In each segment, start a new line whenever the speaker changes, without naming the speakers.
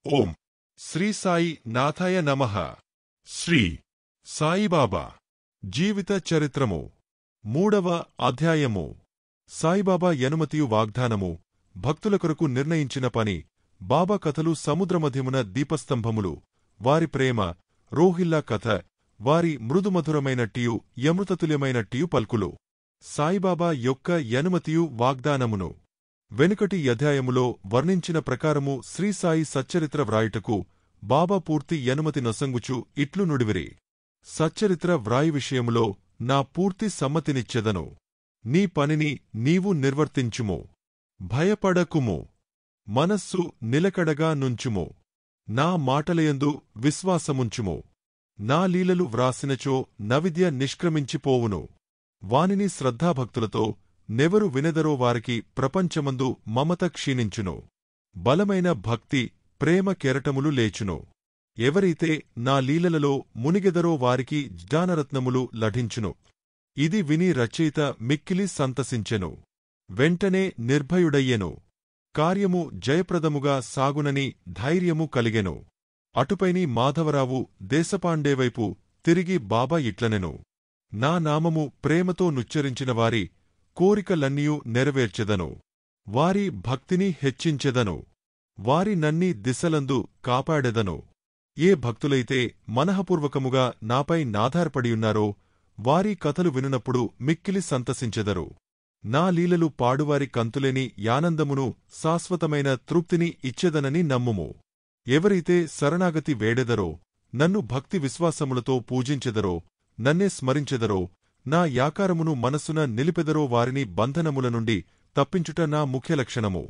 ఓం శ్రీ సాయి నాథాయ నమః. శ్రీ సాయిబాబా జీవిత చరిత్రము 3వ అధ్యాయము. సాయిబాబా యనుమతియు వాగ్దానము. భక్తుల కొరకు నిర్ణయించిన పని. బాబా కథలు సముద్రమధ్యమున దీపస్తంభములు. వారి ప్రేమ. రోహిల్లా కథ. వారి మృదుమధురమైనట్టియు యమృతతుల్యమైనట్టియు పల్కులు. సాయిబాబా యొక్క యనుమతియు వాగ్దానమును. వెనుకటి అధ్యాయములో వర్ణించిన ప్రకారము శ్రీసాయి సచ్చరిత్ర వ్రాయుటకు బాబా పూర్తి యనుమతి నొసంగుచు ఇట్లు నుడివిరి. సచ్చరిత్ర వ్రాయి విషయములో నా పూర్తి సమ్మతినిచ్చెదను. నీ పనిని నీవు నిర్వర్తించుము. భయపడకుము. మనస్సు నిలకడగా నుంచుము. నా మాటలయందు విశ్వాసముంచుము. నా లీలలు వ్రాసినచో నవిద్య నిష్క్రమించిపోవును. వానిని శ్రద్ధాభక్తులతో నెవరు వినెదరో వారికి ప్రపంచమందు మమత క్షీణించును. బలమైన భక్తి ప్రేమ కెరటములు లేచును. ఎవరైతే నా లీలలలో మునిగెదరో వారికి జ్ఞానరత్నములు లభించును. ఇది విని రచయిత మిక్కిలి సంతసించెను. వెంటనే నిర్భయుడయ్యెను. కార్యము జయప్రదముగా సాగునని ధైర్యము కలిగెను. అటుపైని మాధవరావు దేశపాండేవైపు తిరిగి బాబా ఇట్లనెను. నా నామము ప్రేమతో నుచ్చరించిన వారి కోరికలన్నీయూ నెరవేర్చెదను. వారి భక్తిని హెచ్చించెదను. వారి నన్ని దిశలందు కాపాడెదను. ఏ భక్తులైతే మనఃపూర్వకముగా నాపై నాధారపడియున్నారో వారి కథలు వినునప్పుడు మిక్కిలి సంతసించెదరు. నా లీలలు పాడువారి కంతులేని యానందమును శాశ్వతమైన తృప్తిని ఇచ్చెదనని నమ్ముము. ఎవరైతే శరణాగతి వేడెదరో, నన్ను భక్తి విశ్వాసములతో పూజించెదరో, నన్నే స్మరించెదరో, నా యాకారమును మనస్సున నిలిపెదరో వారిని బంధనముల నుండి తప్పించుట నా ముఖ్య లక్షణము.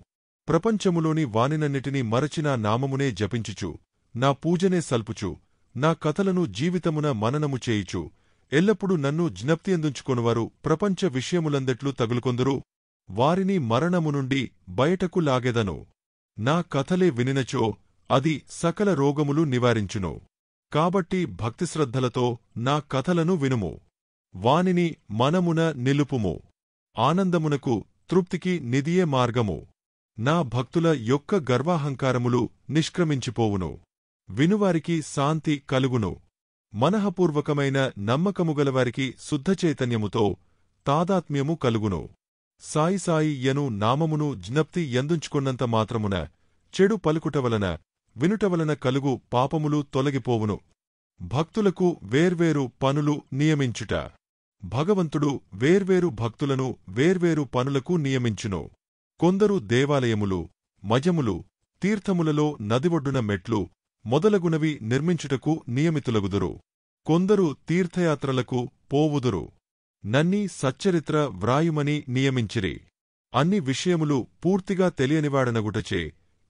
ప్రపంచములోని వానినన్నిటినీ మరచి నా నామమునే జపించుచు, నా పూజనే సల్పుచు, నా కథలను జీవితమున మననము చేయుచు, ఎల్లప్పుడూ నన్ను జ్ఞప్తియందుంచుకొనువారు ప్రపంచ విషయములందెట్లు తగులుకొందురు. వారిని మరణము నుండి బయటకు లాగెదను. నా కథలే వినినచో అది సకల రోగములు నివారించును. కాబట్టి భక్తిశ్రద్ధలతో నా కథలను వినుము. వానిని మనమున నిలుపుము. ఆనందమునకు తృప్తికి నిదియే మార్గము. నా భక్తుల యొక్క గర్వాహంకారములు నిష్క్రమించిపోవును. వినువారికి శాంతి కలుగును. మనఃపూర్వకమైన నమ్మకముగలవారికి శుద్ధచైతన్యముతో తాదాత్మ్యము కలుగును. సాయి సాయి యను నామమును జ్ఞప్తి యందుంచుకున్నంత మాత్రమున చెడు పలుకుటవలన వినుటవలన కలుగు పాపములు తొలగిపోవును. భక్తులకు వేర్వేరు పనులు నియమించుట. భగవంతుడు వేర్వేరు భక్తులను వేర్వేరు పనులకు నియమించును. కొందరు దేవాలయములు, మజములు, తీర్థములలో నదిఒడ్డున మెట్లు మొదలగునవి నిర్మించుటకు నియమితులగుదురు. కొందరు తీర్థయాత్రలకు పోవుదురు. నన్ని సచ్చరిత్ర వ్రాయుమని నియమించిరి. అన్ని విషయములు పూర్తిగా తెలియనివాడనగుటచే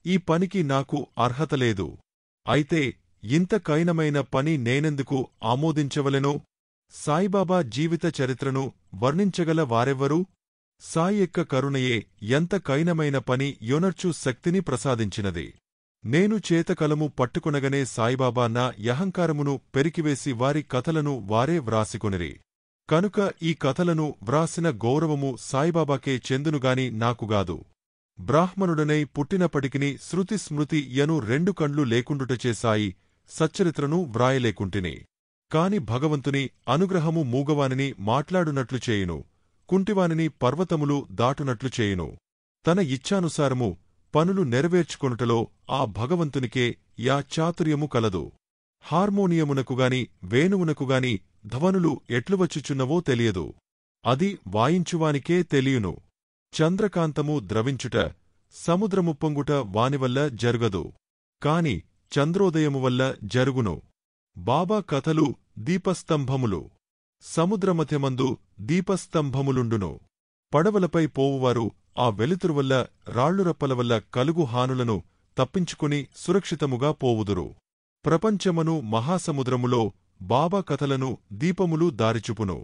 ఈ పనికి నాకు అర్హత లేదు. అయితే ఇంత కైనమైన పని నేనెందుకు ఆమోదించవలెను? సాయిబాబా జీవిత చరిత్రను వర్ణించగల వారెవ్వరు? సాయి యొక్క కరుణయే ఎంత కైనమైన పని యొనర్చు శక్తిని ప్రసాదించినది. నేను చేతకలము పట్టుకొనగనే సాయిబాబా నా యహంకారమును పెరికివేసి వారి కథలను వారే వ్రాసికొనిరి. కనుక ఈ కథలను వ్రాసిన గౌరవము సాయిబాబాకే చెందునుగాని నాకుగాదు. బ్రాహ్మణుడనై పుట్టినప్పటికిని శృతి స్మృతి యను 2 కండ్లు లేకుండుటచే సాయి సచ్చరిత్రను వ్రాయలేకుంటిని. కాని భగవంతుని అనుగ్రహము మూగవానిని మాట్లాడునట్లు చేయును, కుంటివానిని పర్వతములు దాటునట్లు చేయును. తన ఇచ్ఛానుసారము పనులు నెరవేర్చుకొనుటలో ఆ భగవంతునికే యా చాతుర్యము కలదు. హార్మోనియమునకుగాని వేణువునకుగాని ధ్వనులు ఎట్లువచ్చుచున్నవో తెలియదు. అది వాయించువానికే తెలియును. చంద్రకాంతము ద్రవించుట, సముద్రముప్పొంగుట వానివల్ల జరుగదు. కాని చంద్రోదయము వల్ల జరుగును. బాబా కథలు దీపస్తంభములు. సముద్రమధ్యమందు దీపస్తంభములుండును. పడవలపై పోవువారు ఆ వెలుతురువల్ల రాళ్లురప్పల వల్ల కలుగు హానులను తప్పించుకుని సురక్షితముగా పోవుదురు. ప్రపంచమను మహాసముద్రములో బాబా కథలను దీపములు దారిచుపును.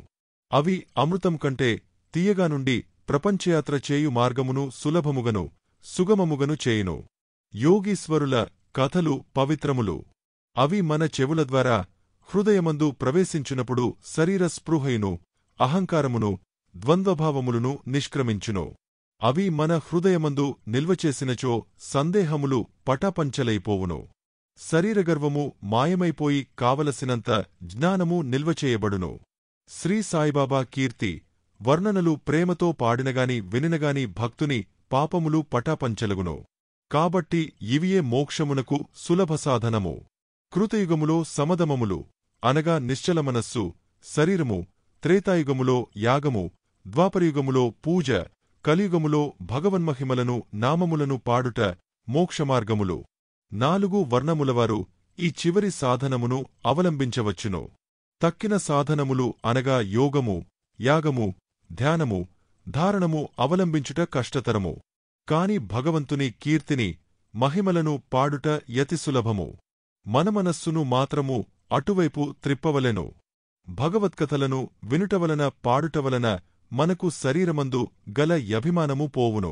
అవి అమృతం కంటే తీయగా నుండి ప్రపంచయాత్ర చేయు మార్గమును సులభముగను సుగమముగను చేయును. యోగీశ్వరుల కథలు పవిత్రములు. అవి మన చెవుల ద్వారా హృదయమందు ప్రవేశించినప్పుడు శరీర స్పృహయును, అహంకారమును, ద్వంద్వభావములను నిష్క్రమించును. అవి మన హృదయమందు నిల్వచేసినచో సందేహములు పటాపంచలైపోవును. శరీరగర్వము మాయమైపోయి కావలసినంత జ్ఞానము నిల్వచేయబడును. శ్రీ సాయిబాబా కీర్తి వర్ణనలు ప్రేమతో పాడినగాని వినినగాని భక్తుని పాపములు పటాపంచలగును. కాబట్టి ఇవియే మోక్షమునకు సులభ సాధనము. కృతయుగములో సమదమములు అనగా నిశ్చలమనస్సు, శరీరము, త్రేతాయుగములో యాగము, ద్వాపరయుగములో పూజ, కలియుగములో భగవన్మహిమలను నామములను పాడుట మోక్షమార్గములు. 4 వర్ణములవారు ఈ చివరి సాధనమును అవలంబించవచ్చును. తక్కిన సాధనములు అనగా యోగము, యాగము, ధ్యానము, ధారణము అవలంబించుట కష్టతరము. కాని భగవంతుని కీర్తిని, మహిమలను పాడుట యతి సులభము. మన మనస్సును మాత్రము అటువైపు త్రిప్పవలెను. భగవత్కథలను వినుటవలన పాడుటవలన మనకు శరీరమందు గల యభిమానము పోవును.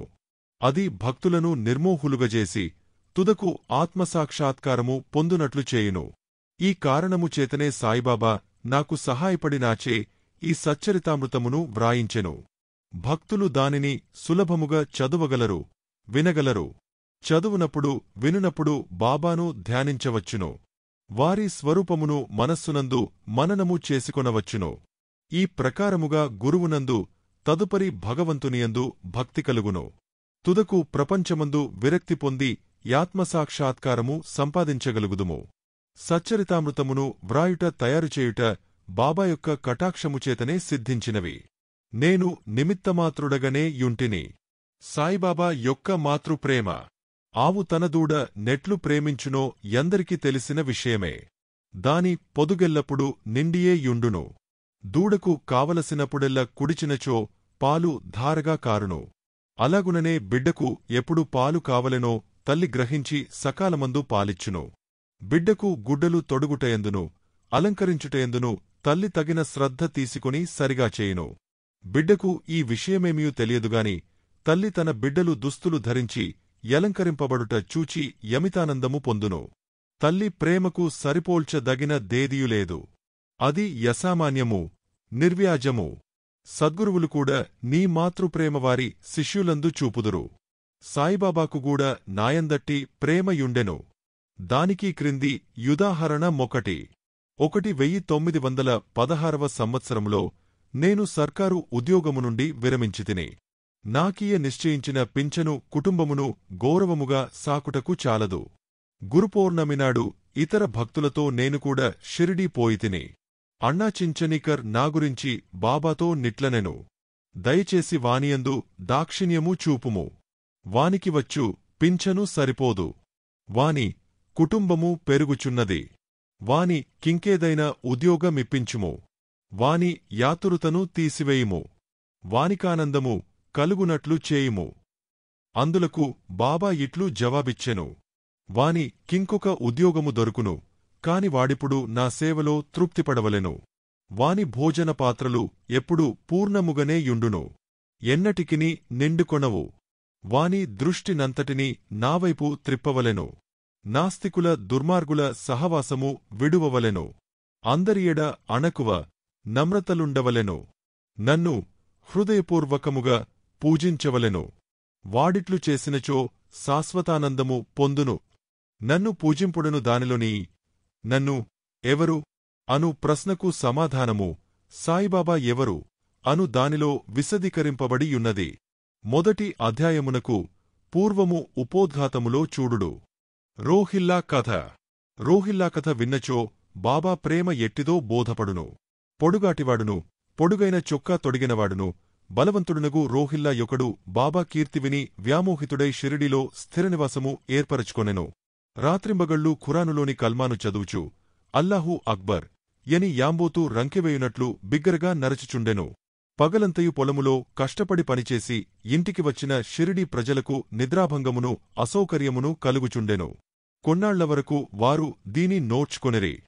అది భక్తులను నిర్మోహులుగజేసి తుదకు ఆత్మసాక్షాత్కారము పొందునట్లు చేయును. ఈ కారణము చేతనే సాయిబాబా నాకు సహాయపడినాచే ఈ సచ్చరితామృతమును వ్రాయించెను. భక్తులు దానిని సులభముగా చదువగలరు, వినగలరు. చదువునప్పుడు వినునప్పుడు బాబాను ధ్యానించవచ్చును. వారి స్వరూపమును మనస్సునందు మననము చేసుకొనవచ్చును. ఈ ప్రకారముగా గురువునందు తదుపరి భగవంతునియందు భక్తి కలుగును. తుదకు ప్రపంచమందు విరక్తి పొంది యాత్మసాక్షాత్కారము సంపాదించగలుగుదుము. సచ్చరితామృతమును వ్రాయుట తయారుచేయుట బాబా యొక్క కటాక్షముచేతనే సిద్ధించినవి. నేను నిమిత్తమాత్రుడగనే యుంటిని. సాయిబాబా యొక్క మాతృప్రేమ. ఆవు తన దూడ నెట్లు ప్రేమించునో ఎందరికి తెలిసిన విషయమే. దాని పొదుగెల్లప్పుడు నిండియే యుండును. దూడకు కావలసినప్పుడెల్ల కుడిచినచో పాలు ధారగా కారును. అలాగుననే బిడ్డకు ఎప్పుడు పాలు కావలెనో తల్లి గ్రహించి సకాలమందు పాలిచ్చును. బిడ్డకు గుడ్డలు తొడుగుటయందును అలంకరించుటయందును తల్లి తగిన శ్రద్ధ తీసుకుని సరిగా చేయును. బిడ్డకు ఈ విషయమేమియూ తెలియదుగాని తల్లి తన బిడ్డలు దుస్తులు ధరించి యలంకరింపబడుట చూచి యమితానందము పొందును. తల్లి ప్రేమకు సరిపోల్చదగిన దేదియులేదు. అది యసామాన్యము, నిర్వ్యాజము. సద్గురువులు కూడా నీ మాతృప్రేమవారి శిష్యులందు చూపుదురు. సాయిబాబాకు గూడా నాయందట్టి ప్రేమయుండెను. దానికి క్రింది యుదాహరణ మొకటి. 1916వ సంవత్సరములో నేను సర్కారు ఉద్యోగము నుండి విరమించితిని. నాకీయ నిశ్చయించిన పింఛను కుటుంబమును గౌరవముగా సాకుటకు చాలదు. గురుపౌర్ణమినాడు ఇతర భక్తులతో నేను కూడా షిరిడీ పోయితిని. అన్నా చించనీకర్ నా గురించి బాబాతో నిట్లనెను. దయచేసి వానియందు దాక్షిణ్యము చూపుము. వానికి వచ్చు పింఛను సరిపోదు. వాని కుటుంబము పెరుగుచున్నది. వాని కింకేదైనా ఉద్యోగమిప్పించుము. వాని యాతురుతను తీసివేయుము. వానికానందము కలుగునట్లు చేయుము. అందులకు బాబా ఇట్లు జవాబిచ్చెను. వాని కింకొక ఉద్యోగము దొరుకును. కాని వాడిప్పుడు నా సేవలో తృప్తిపడవలెను. వాని భోజన పాత్రలు ఎప్పుడూ పూర్ణముగనే యుండును. ఎన్నటికిని నిండుకొనవు. వాని దృష్టినంతటినీ నావైపు త్రిప్పవలెను. నాస్తికుల దుర్మార్గుల సహవాసము విడువవలెను. అందరియెడ అణకువ, నమ్రతలుండవలెను. నన్ను హృదయపూర్వకముగా పూజించవలెను. వాడిట్లు చేసినచో శాశ్వతానందము పొందును. నన్ను పూజింపుడను దానిలోని నన్ను ఎవరు అను ప్రశ్నకు సమాధానము సాయిబాబా ఎవరు అను దానిలో విశదీకరింపబడియున్నది. మొదటి అధ్యాయమునకు పూర్వము ఉపోద్ఘాతములో చూడుడు. రోహిల్లా కథ. రోహిల్లా కథ విన్నచో బాబా ప్రేమ ఎట్టిదో బోధపడును. పొడుగాటివాడును, పొడుగైన చొక్కా తొడిగినవాడును, బలవంతుడునగు రోహిల్లా యొకడు బాబా కీర్తి విని వ్యామోహితుడై షిరిడిలో స్థిరనివాసము ఏర్పరచుకొనెను. రాత్రింబగళ్ళు ఖురానులోని కల్మాను చదువుచు అల్లాహూ అక్బర్ యని యాంబోతూ రంకెవేయునట్లు బిగ్గరగా నరచుచుండెను. పగలంతయు పొలములో కష్టపడి పనిచేసి ఇంటికి వచ్చిన షిరిడీ ప్రజలకు నిద్రాభంగమును అసౌకర్యమును కలుగుచుండెను. కొన్నాళ్లవరకు వారు దీని నోడ్చుకొనిరి.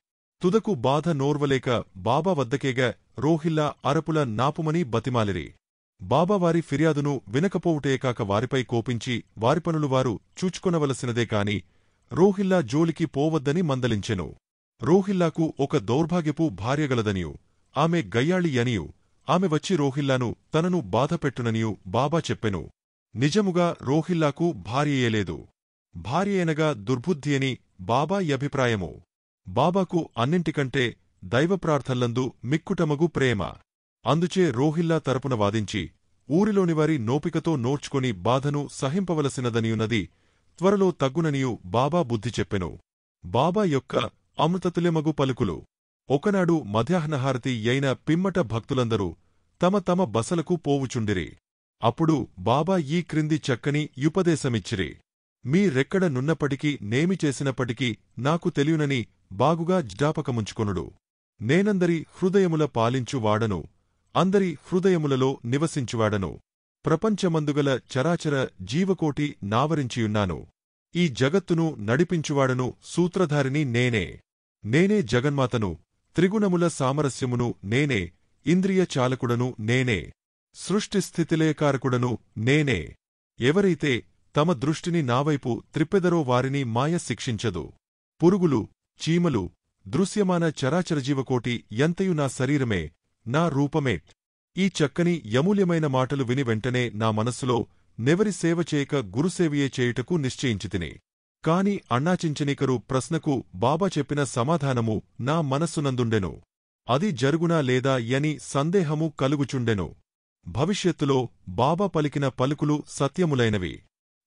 తుదకు బాధ నోర్వలేక బాబా వద్దకేగా రోహిల్లా అరపుల నాపుమని బతిమాలిరి. బాబా వారి ఫిర్యాదును వినకపోవుటేకాక వారిపై కోపించి వారి పనులు వారు చూచుకొనవలసినదే కాని రోహిల్లా జోలికి పోవద్దని మందలించెను. రోహిల్లాకు ఒక దౌర్భాగ్యపు భార్యగలదనియు, ఆమె గయ్యాళి అనియు, ఆమె వచ్చి రోహిల్లాను తనను బాధపెట్టుననియు బాబా చెప్పెను. నిజముగా రోహిల్లాకు భార్యయేలేదు. భార్యయనగా దుర్బుద్ధి అని బాబాయ్ అభిప్రాయము. బాబాకు అన్నింటికంటే దైవప్రార్థనలందు మిక్కుటమగు ప్రేమ. అందుచే రోహిల్లా తరపున వాదించి ఊరిలోనివారి నోపికతో నోర్చుకొని బాధను సహింపవలసినదనియున్నది త్వరలో తగ్గుననియు బాబా బుద్ధి చెప్పెను. బాబా యొక్క అమృతతుల్యమగు పలుకులు. ఒకనాడు మధ్యాహ్నహారతి యైన పిమ్మట భక్తులందరూ తమ తమ బసలకు పోవుచుండిరి. అప్పుడు బాబా ఈ క్రింది చక్కని యుపదేశమిచ్చిరి. మీరెక్కడ నున్నప్పటికీ నేమి చేసినప్పటికీ నాకు తెలియునని బాగుగా జ్ఞాపకముంచుకొనుడు. నేనందరి హృదయముల పాలించువాడను, అందరి హృదయములలో నివసించువాడను. ప్రపంచమందుగల చరాచర జీవకోటి నావరించియున్నాను. ఈ జగత్తును నడిపించువాడను, సూత్రధారిని నేనే. నేనే జగన్మాతను, త్రిగుణముల సామరస్యమును నేనే, ఇంద్రియ చాలకుడను నేనే, సృష్టిస్థితిలయకారకుడను నేనే. ఎవరైతే తమ దృష్టిని నావైపు త్రిప్పెదరో వారిని మాయ శిక్షించదు. పురుగులు, చీమలు, దృశ్యమాన చరాచరజీవకోటి ఎంతయు నా శరీరమే, నా రూపమే. ఈ చక్కని యమూల్యమైన మాటలు విని వెంటనే నా మనస్సులో నెవరి సేవ చేయక గురుసేవయే చేయుటకు నిశ్చయించితిని. కాని అన్నాచించనీకరు ప్రశ్నకు బాబా చెప్పిన సమాధానము నా మనస్సునందుండెను. అది జరుగునా లేదా యని సందేహము కలుగుచుండెను. భవిష్యత్తులో బాబా పలికిన పలుకులు సత్యములైనవి.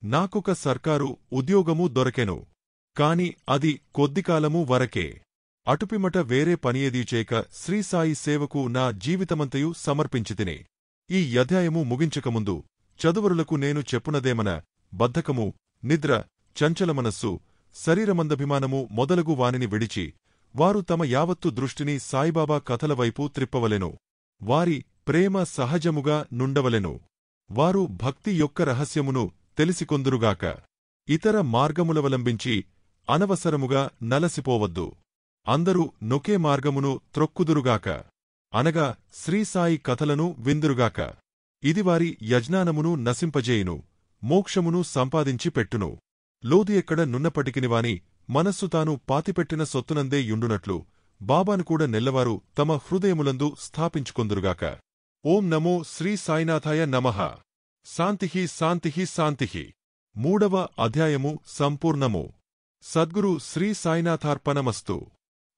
నాకొక సర్కారు ఉద్యోగము దొరకెను. కాని అది కొద్దికాలము వరకే. అటుపిమట వేరే పనియేదీ చేయక శ్రీసాయి సేవకు నా జీవితమంతయు సమర్పించితిని. ఈ అధ్యాయము ముగించకముందు చదువరులకు నేను చెప్పునదేమన బద్ధకము, నిద్ర, చంచలమనస్సు, శరీరమందభిమానము మొదలగు వానిని విడిచి వారు తమ యావత్తు దృష్టిని సాయిబాబా కథల వైపు త్రిప్పవలెను. వారి ప్రేమ సహజముగా నుండవలెను. వారు భక్తి యొక్క రహస్యమును తెలిసికొందురుగాక. ఇతర మార్గములవలంబించి అనవసరముగా నలసిపోవద్దు. అందరూ నొకే మార్గమును త్రొక్కుదురుగాక. అనగా శ్రీసాయి కథలను విందురుగాక. ఇది వారి యజ్ఞానమును నశింపజేయును, మోక్షమును సంపాదించి పెట్టును. లోదు ఎక్కడ నున్నప్పటికినివాని మనస్సు తాను పాతిపెట్టిన సొత్తునందే యుండునట్లు బాబాను కూడా నెల్లవారు తమ హృదయములందు స్థాపించుకొందురుగాక. ఓం నమో శ్రీ సాయినాథాయ నమః. శాంతిః శాంతిః శాంతిః. 3వ అధ్యాయము సంపూర్ణము. సద్గురు శ్రీ సాయినాథార్పణమస్తు.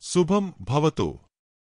శుభం భవతు.